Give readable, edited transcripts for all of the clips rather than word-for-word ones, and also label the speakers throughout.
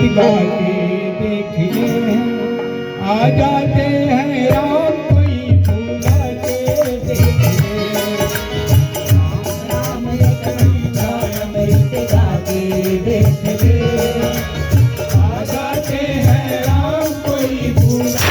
Speaker 1: गाके देखिए आ जाते हैं राम कोई भूला के देखिए।
Speaker 2: राम एक मीठा अमृत गाके देखिए
Speaker 1: आ जाते हैं राम कोई भूला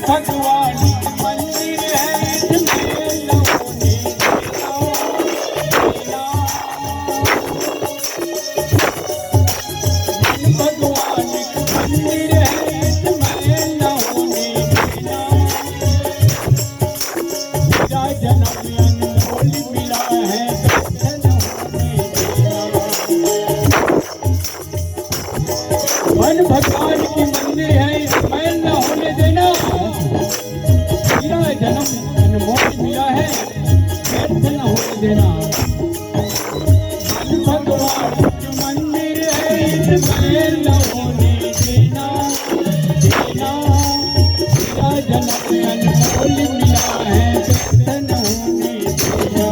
Speaker 1: भगवान मंदिर है इसमें लौने देना। भगवान मंदिर है इसमें लौने देना। मेरा जन्म अनमोल मिला है दर्शन होने देना। मन भगवान की मंदिर है इसमें न होने देना। मेरा जन्म अनमोल मिला है व्यर्थ न होने देना। मन भगवान की मंदिर है इसमें न होने देना। मेरा जन्म अनमोल मिला है व्यर्थ न होने देना।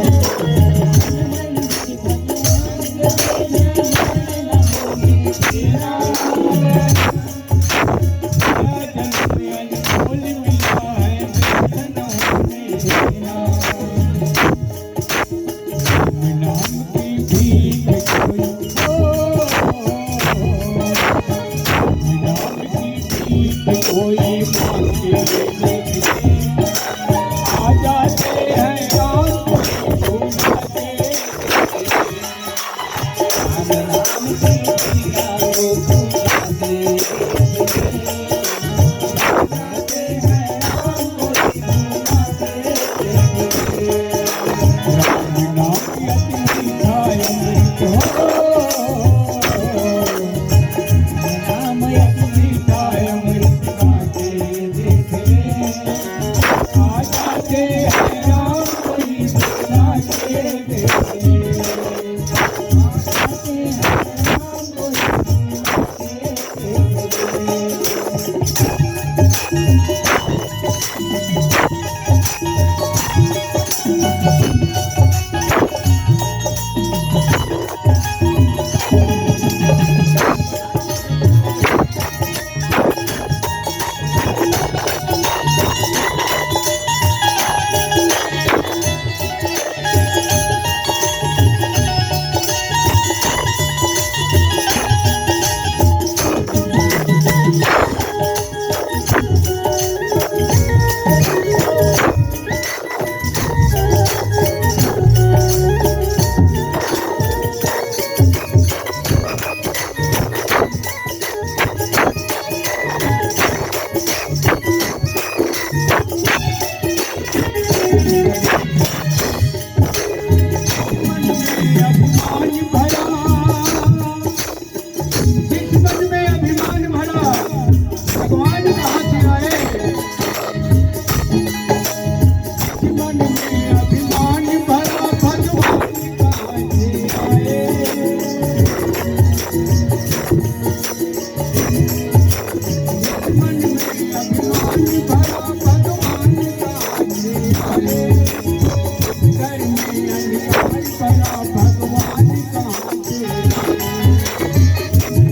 Speaker 1: अंधकार भरा भगवान कहाँ से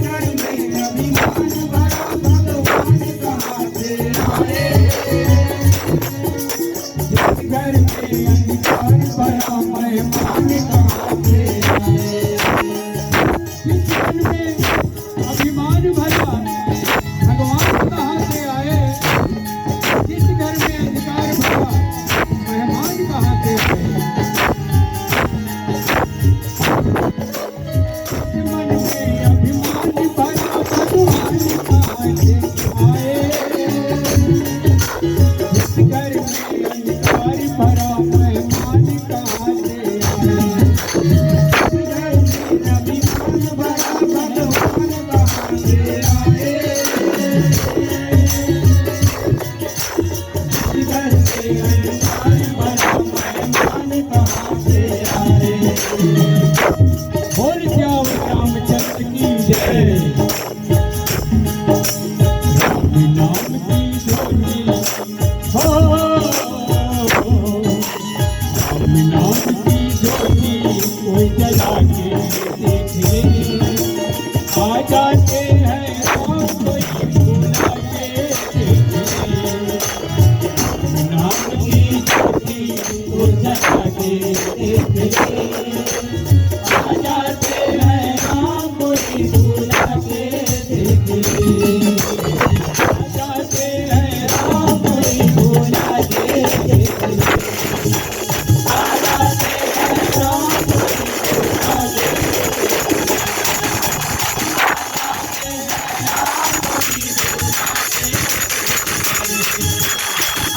Speaker 2: घर में अभिमान भरा भगवान कहाँ से आए
Speaker 1: घर में अंधकार भरा मेहमान कहाँ से जिस घर में अभिमान भरा भगवान कहाँ से आए जिस घर में अंधकार भरा मेहमान कहाँ से आए मन में अभिमान भरा भगवान कहाँ से आए जिस घर में अंधकार भरा मेहमान कहाँ से आए
Speaker 2: घर में अभिमान भरा भगवान कहाँ से आए घर में अंधकार भरा मेहमान कहाँ से आए
Speaker 1: बोल जाओ रामचंद्र की जय राम नाम की ज्योति हो राम नाम की ज्योति कोई जला के देखे आ जाते हैं और कोई बुला के देखे राम नाम की ज्योति कोई जला के देखे आ जाते हैं राम कोई बुला के देखे आ जाते हैं राम कोई बुला के देखे आ जाते हैं राम कोई बुला के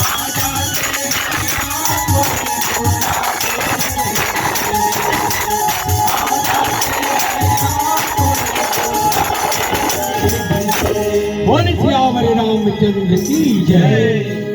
Speaker 1: आ जाते हैं राम कोई बुला बोल श्याम रामचंद्र की जय।